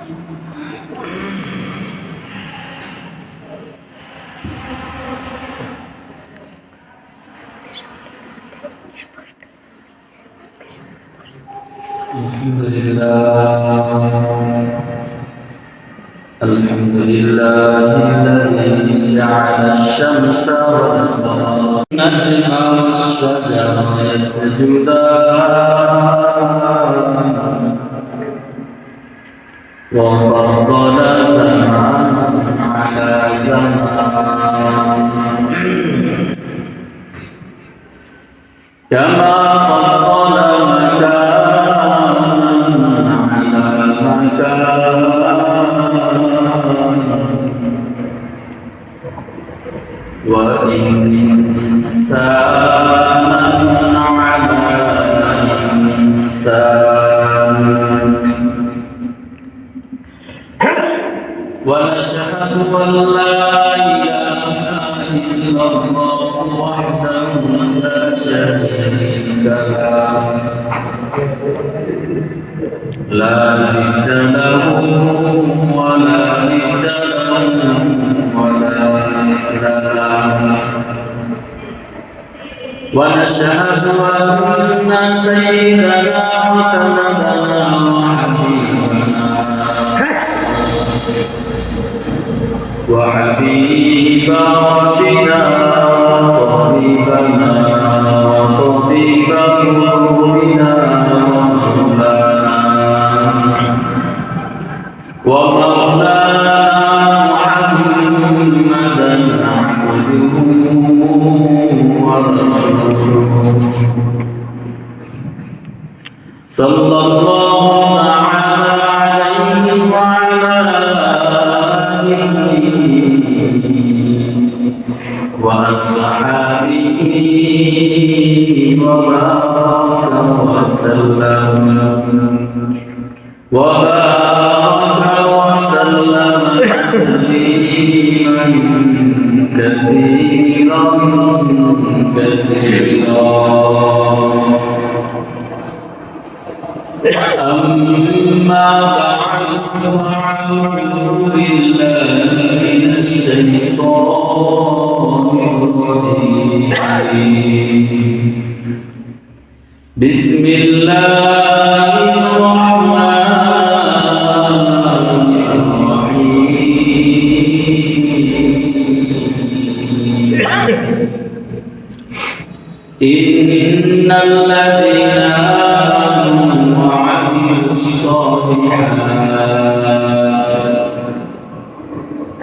الحمد لله الذي جعل الشمس والقمر النجم والشجر يسجدان وفضل زمانا على زمان كما فضل مكانا على مكان وإنسانا على إنسان ونشهد أن لا إله إلا الله وحده لا شريك له لا ضد له ولا ند له ولا مثل له ونشهد أن سيدنا وسندنا وحبيب ربنا وطبيبنا وطبيب قلوبنا ومولانا محمدا عبده ورسوله صلى الله تعالى عليه وعلى آله وأصحابه وبارك وسلم تسليما كثيرا أما بعد فأعوذ بالله من الشيطان الرجيم بسم الله الرحمن الرحيم إن الذين آمنوا وعملوا الصالحات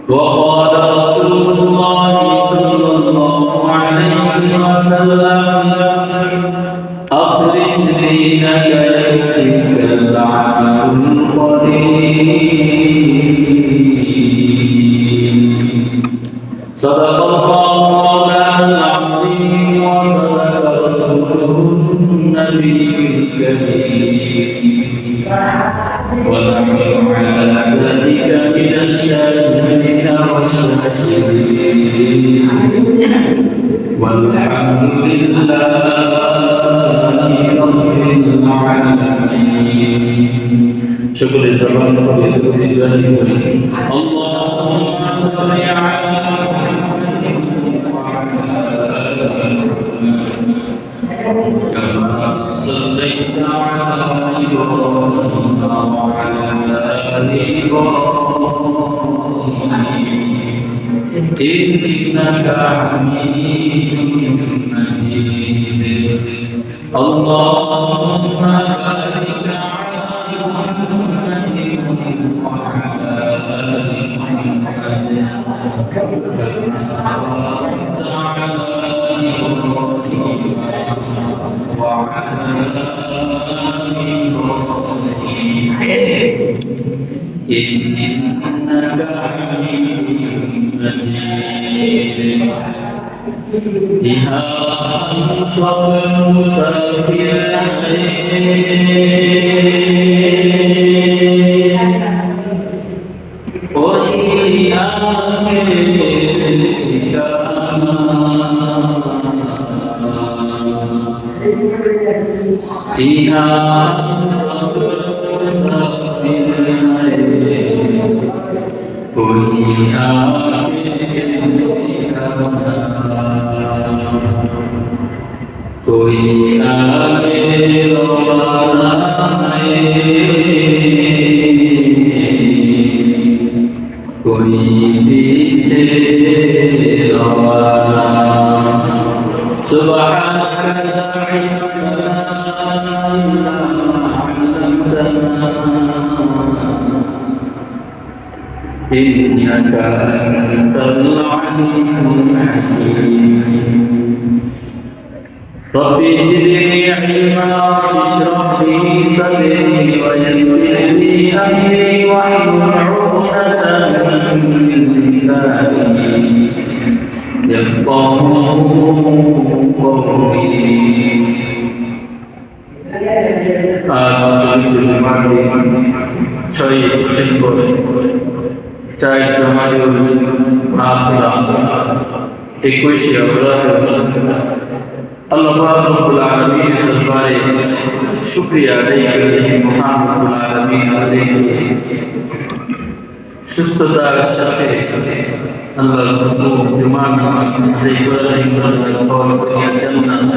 وقال رسول الله صلى الله عليه وسلم أخلص دينك يكفيك العمل القليل صدق الله مولانا العظيم وصدق رسوله النبي الكريم ونحن على ذلك من الشاهدين والشاكرين والحمد لله رب العالمين شكر الزمان وبيد الله اللهم صل على محمد وعلى آل محمد كما صليت على إبراهيم وعلى آل إبراهيم إنك حميد مجيد اللهم بارك على محمد وعلى آل محمد كما باركت على إبراهيم وعلى آل إبراهيم إنك حميد مجيد يا أنصر المسافرين وإياك يا أنصر المسافرين إنك أنت العليم الحكيم رب زدني علما اشرح لي صدري ويسر لي أمري واحلل عقدة من لساني يفقهوا قولي आज जुमार दिन 6 डिसेम्बर 4 जमादुल आखिरा 21 अप्रैल अल्लाह रब्बुल आलमीन दरबारे शुक्रिया अदा कরি মহান রব্বুল আলামিন আমাদেরকে সুস্থতার সাথে আল্লাহর হুকুম জুমার নামাজ আদায় করার জান্নাত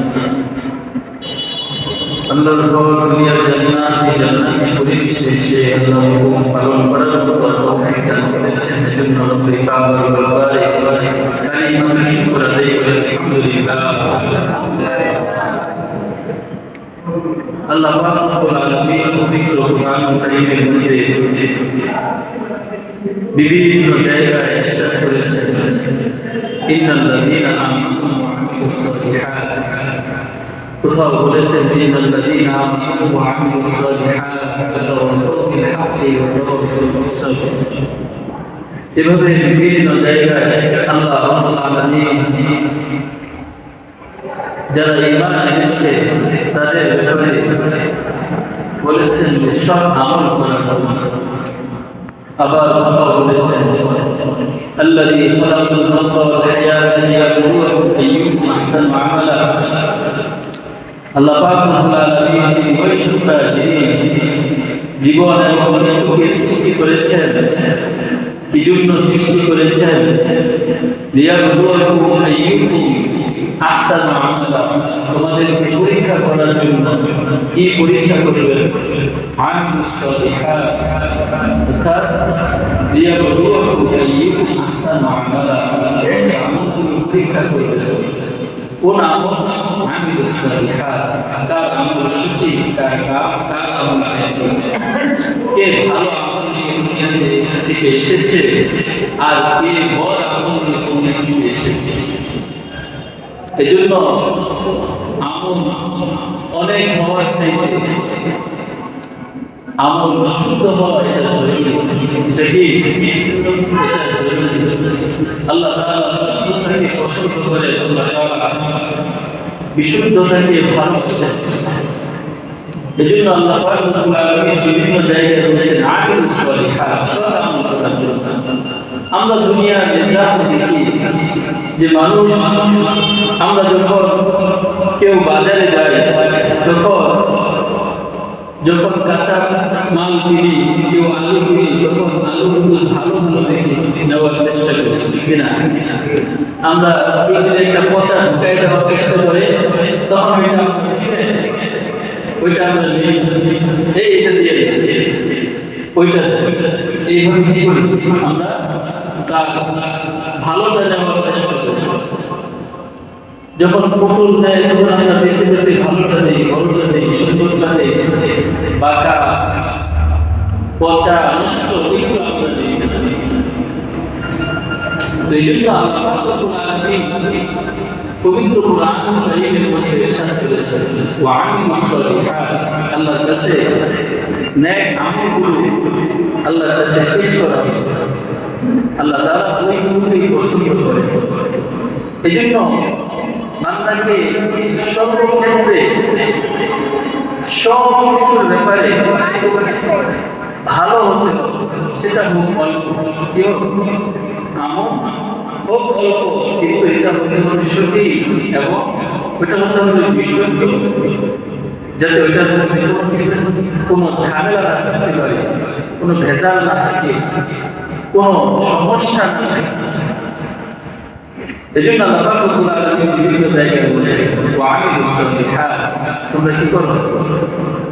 আল্লাহর ঘর দুনিয়ার জান্নাতে জান্নাতি পরিবেশে আল্লাহর হুকুম পালন করার মতো তৌফিক দান করেছেন এজন্য রব্বুল কাবার দরবারে কালিমাতুল শুকর আদায় করে আলহামদুলিল্লাহ আল্লাহ পাক রব্বুল আলামিন পবিত্র কুরআন কারীমের মধ্যে বিভিন্ন জায়গায় ইরশাদ করেছেন ইন্নাল্লাযীনা আমানু ওয়া আমিলুস সালিহাত কোথাও বলেছেন ইন্নাল্লাযীনা আমানু ওয়া আমিলুস সালিহাত ওয়াতাওয়াসাউ বিল হাক্কি ওয়া তাওয়াসাউ বিস সাবর এভাবে বিভিন্ন জায়গায় আল্লাহ রাব্বুল আলামিন যারা ঈমান এনেছে তাদের ব্যাপারে বলেছেন যে সৎ আমল করার জন্য আবার কোথাও বলেছেন আল্লাযী খালাকাল মাউতা ওয়াল হায়াতা লিয়াবলুয়াকুম আইয়ুকুম আহসানু আমালা আল্লাহ পাক রব্বুল আলামিন তিনি ওই সত্তা যিনি জীবন এবং মৃত্যুকে সৃষ্টি করেছেন কি জন্য সৃষ্টি করেছেন লিয়াবলুয়াকুম আইয়ুকুম আহসানু আমালা তোমাদেরকে পরীক্ষা করার জন্য কি পরীক্ষা করবেন আমিলুস সালিহাত অর্থাৎ লিয়াবলুয়াকুম আইয়ুকুম আহসানু আমালা এই আমলগুলো পরীক্ষা করবেন কোন আমল আমিলুস সালিহাত কার আমল সূচি কার আমল আছে কে ভালো আমল নিয়ে দুনিয়াতে থেকে এসেছে আর কে বড় আমল নিয়ে দুনিয়া থেকে এসেছে এজন্য আমল অনেক হওয়ার চাইতে আমল শুদ্ধ হওয়া এটা জরুরি এটা কি এটা জরুরি আল্লাহ তাআলা শুদ্ধতাকে পছন্দ করে আল্লাহ তাআলা বিশুদ্ধতাকে ভালোবাসেন এজন্য আল্লাহ পাক রব্বুল আলামিন বিভিন্ন জায়গায় বলেছেন আমিলুস সালিহাত সৎ আমল করার জন্য আমরা দুনিয়ার নিজাম দেখি যে মানুষ আমরা যখন কেউ বাজারে যাই যখন কাঁচা মাল কিনি কেউ আলু কিনি তখন আলুগুলো ভালো ভালো দেখে নেওয়ার চেষ্টা করি ঠিক না আমরা একটা পচা ঢুকাই দেওয়ার চেষ্টা করে তখন ওইটা আমরা নিই এইটা দিয়ে ওইটা এইভাবে কি করি আমরা তার ভালোটা নেওয়ার চেষ্টা করি যখন পটল দেয় তখন আমরা বেশি বেশি ভালোটা দিই বড়টা দিই সুন্দরটা দিই বাঁকা পচা নষ্ট এগুলো আমরা দিই তো এই জন্য আল্লাহ রব্বুল আলামিন পবিত্র কুরআন কারীমের মধ্যে ইরশাদ করেছেন ওয়া আমিলুস সালিহাত আল্লাহর কাছে নেক আমলগুলো আল্লাহর কাছে পেশ করা আল্লাহ তাআলা ওইগুলোই পছন্দ করেন এজন্য বান্দাকে সর্বক্ষেত্রে সব কিছুর ব্যাপারে ভালো হতে হবে সেটা হোক অল্প কি হোক আমল হোক অল্প কিন্তু এটা হতে হবে সঠিক এবং ওটা হতে হবে বিশুদ্ধ যাতে ওইটার মধ্যে কোনো ঝামেলা না থাকতে পারে কোনো ভেজাল না থাকে কোনো সমস্যা না থাকে এজন্য আল্লাহ পাক রব্বুল আলামিন বিভিন্ন জায়গায় বলেছেন ওয়া আমিলুস সালিহাত তোমরা কি করো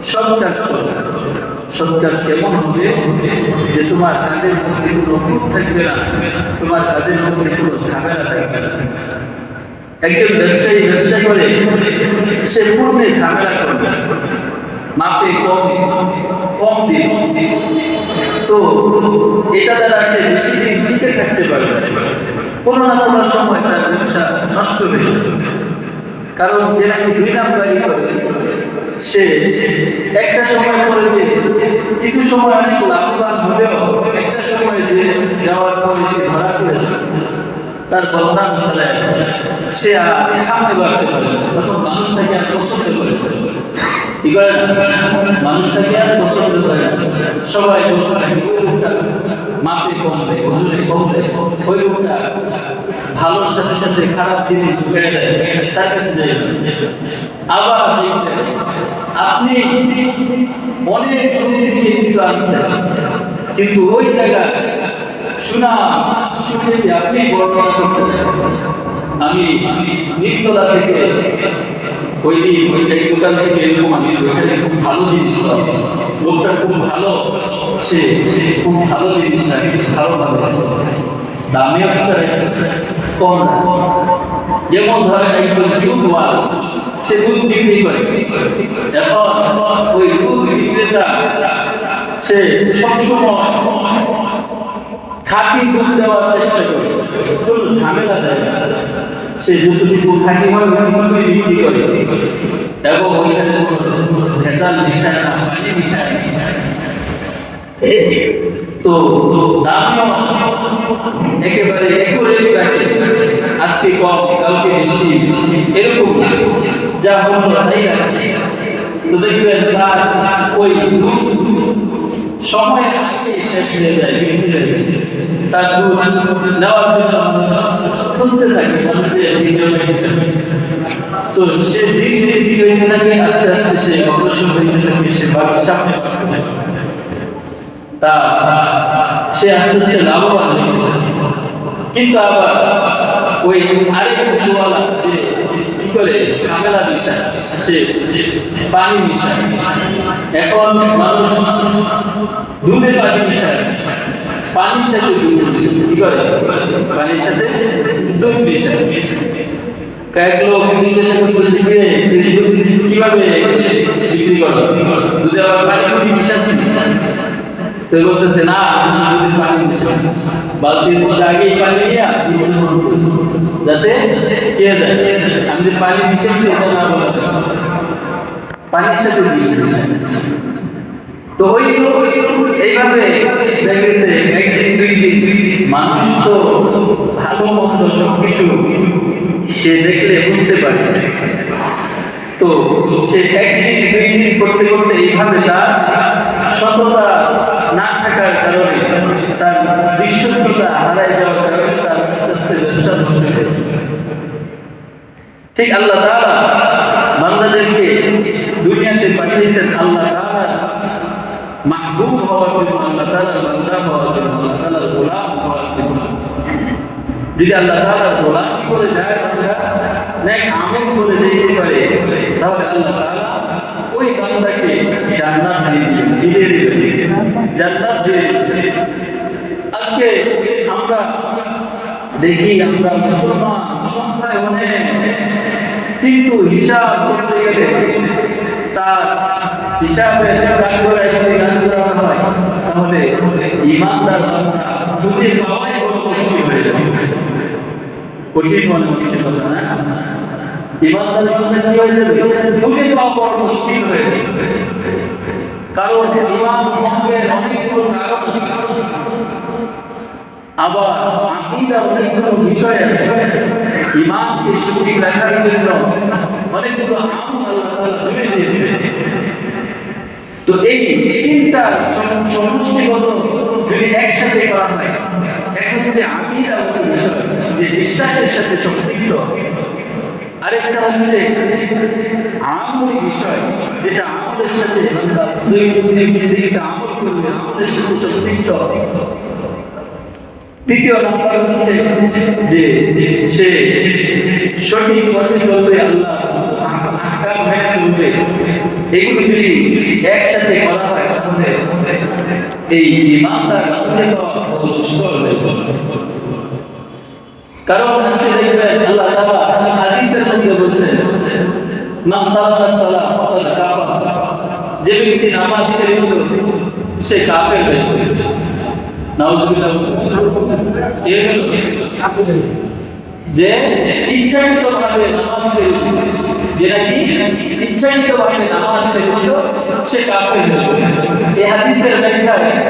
সৎ কাজ করো সৎ কাজ কেমন হবে যে তোমার কাজের মধ্যে কোনো ভুল থাকবে না তোমার কাজের মধ্যে কোনো ঝামেলা থাকবে না একজন ব্যবসায়ী ব্যবসা করে সে পূর্ণে ঝামেলা করবে মাপে কম দিন তো এটা দ্বারা সে বেশি দিন টিকে থাকতে পারবে, কোনো না কোনো সময় তার ব্যবসা নষ্ট হয়ে যাবে। কারণ যে নাকি 2 নাম্বারই করে, সে একটা সময় করে যে কিছু সময় অনেক লাভবান হলেও একটা সময় যে যাওয়ার পরে সে ধরা পড়ে যাবে, তার বদনাম ছড়ায়, সে আর সামনে বাড়তে পারে না। তখন মানুষ তাকে আর পছন্দ করে না। কি করে না? মানুষ তাকে আর পছন্দ করে না। সবাই বলতে থাকে ওই লোকটা মাপে কম দেয়, ওজনে কম দেয়, ওই লোকটা ভালোর সাথে সাথে খারাপ জিনিস ঢুকিয়ে দেয়, তার কাছে যাই না। আবার দেখবেন আপনি অনেক দূর থেকে কিছু আনছেন, কিন্তু ওই জায়গায় শুনে যে আপনি বর্ণনা করতে চান, আমি নিত্যলা থেকে ওই দোকান থেকে এরকম আনছি, ওখানে খুব ভালো জিনিস পাবে, লোকটা খুব ভালো, সে খুব ভালো জিনিস না, ভালো ভাবে দামেও কম না। যেমন ধরেন একজন দুধওয়ালা, সে দুধ বিক্রি করে, এখন ওই দুধ বিক্রেতা সে সবসময় খাঁটি দুধ দেওয়ার চেষ্টা করে, কোনো ঝামেলা দেয় না। সে দুধটুকু খাঁটি ভাবে বিক্রি করে এবং ওইখানে ভেজাল মিশায় না, পানি মিশায় না। তো দামিও একেবারে একুরেট রাখে, আজকে কম কালকে বেশি এরকম না, যা মূল্য তাই রাখে। তো দেখবেন তার ওই সময়ের আগে শেষ হয়ে যায়, বিক্রি হয়ে যায়। তার দুধ নেওয়ার জন্য মানুষ খুঁজতে থাকে, মানুষের বিনিয়োগে। তো সে দিন বিক্রি হইতে থাকে, আস্তে আস্তে সে অগ্রসর হইতে থাকে, সে বাড়ির সামনে তা সে আস্তে আস্তে লাভবান হয়েছে। কিন্তু আবার ওই আরেক দুধওয়ালা যে কি করে ঝামেলা মিশায়, সে পানি মিশায়। এখন মানুষ দুধে পানি মিশায়, পানির সাথে দুধ মিশায়, কি করে পানির সাথে দুধ মিশায়। কয়েক লোক জিজ্ঞাসা করতেছে কিভাবে বিক্রি করো, দুধে আবার পানি মিশাচ্ছি? তো বলতেছে না, দুধের পানি মিশাই, বালতির মধ্যে আগেই পানি নিয়ে যাতে কে যায়, আমি যে পানি মিশাইছি এটা না বলা পানির সাথে তো ওই এইভাবে দেখেছে একদিন 2 দিন মানুষ তো ভালো মন্দ সবকিছু সে দেখলে বুঝতে পারে। তো সে একদিন 2 দিন করতে করতে এইভাবে তার সততা না থাকার কারণে, তার বিশ্বস্ততা হারাই যাওয়ার কারণে তার আস্তে আস্তে ব্যবসা নষ্ট হয়ে যায়। ঠিক আল্লাহ তাআলা বান্দাদেরকে দুনিয়াতে পাঠিয়েছেন আল্লাহ তাআলা মাহবুব হওয়ার জন্য, আল্লাহ তাআলার বান্দা হওয়ার জন্য, আল্লাহ তাআলার গোলাম হওয়ার জন্য। যদি আল্লাহ তাআলার গোলামি করে যায় বান্দা, নেক আমল করে যেতে পারে, তাহলে আল্লাহ তাআলা ওই বান্দাকে জান্নাত দিয়ে দিবেন, জান্নাত দিয়ে দিবেন। আজকে আমরা দেখি আমরা মুসলমান সংখ্যায় অনেক, কিন্তু হিসাব করতে গেলে তার হিসাবে দান করা হয়, তাহলে ইমানদার বান্দা খুঁজে পাওয়াই বড় মুশকিল হয়ে যাবে। কঠিন মনে হচ্ছে কথা না? ইমানদার বান্দা কি হয়ে যাবে? খুঁজে পাওয়া বড় মুশকিল হয়ে যাবে। কারণ ইমান ভঙ্গের অনেকগুলো কারণ আছে, আবার আকীদার অনেকগুলো বিষয় আছে। ইমানকে সঠিক রাখার জন্য অনেকগুলো আমল আল্লাহ তাআলা দিয়ে দিয়েছেন। তো এই তিনটা সমষ্টিগত যদি একসাথে করা হয়, এক হচ্ছে আকীদার বিষয়, যে বিশ্বাসের সাথে সম্পৃক্ত, আরেকটা হচ্ছে আমলি বিষয়, যেটা আমলের সাথে দৈনন্দিন জীবনে আমল করবে, আমলের সাথে সম্পৃক্ত। তৃতীয় নাম্বার হচ্ছে যে সে সঠিক পথে চলবে, আল্লাহ আহকাম মেনে চলবে। এগুলো যদি একসাথে করা হয়, তাহলে এই ইমানদার খুঁজে পাওয়া দুষ্কর হয়ে যাবে। কারণ আজকে দেখবেন আল্লাহ তাআলা হাদিসের মধ্যে বলছেন, মান তারাকা সালাহ ফাকাদ কাফার, যে ব্যক্তি নামাজ ছেড়ে দিল সে কাফের হয়ে গেল। নাউজুবিল্লাহ। যে ইচ্ছাকৃতভাবে নামাজ ছেড়ে দিল, যে নাকি ইচ্ছাকৃতভাবে নামাজ ছেড়ে দিল, সে কাফের হলো। এই হাদিসের ব্যাখ্যায়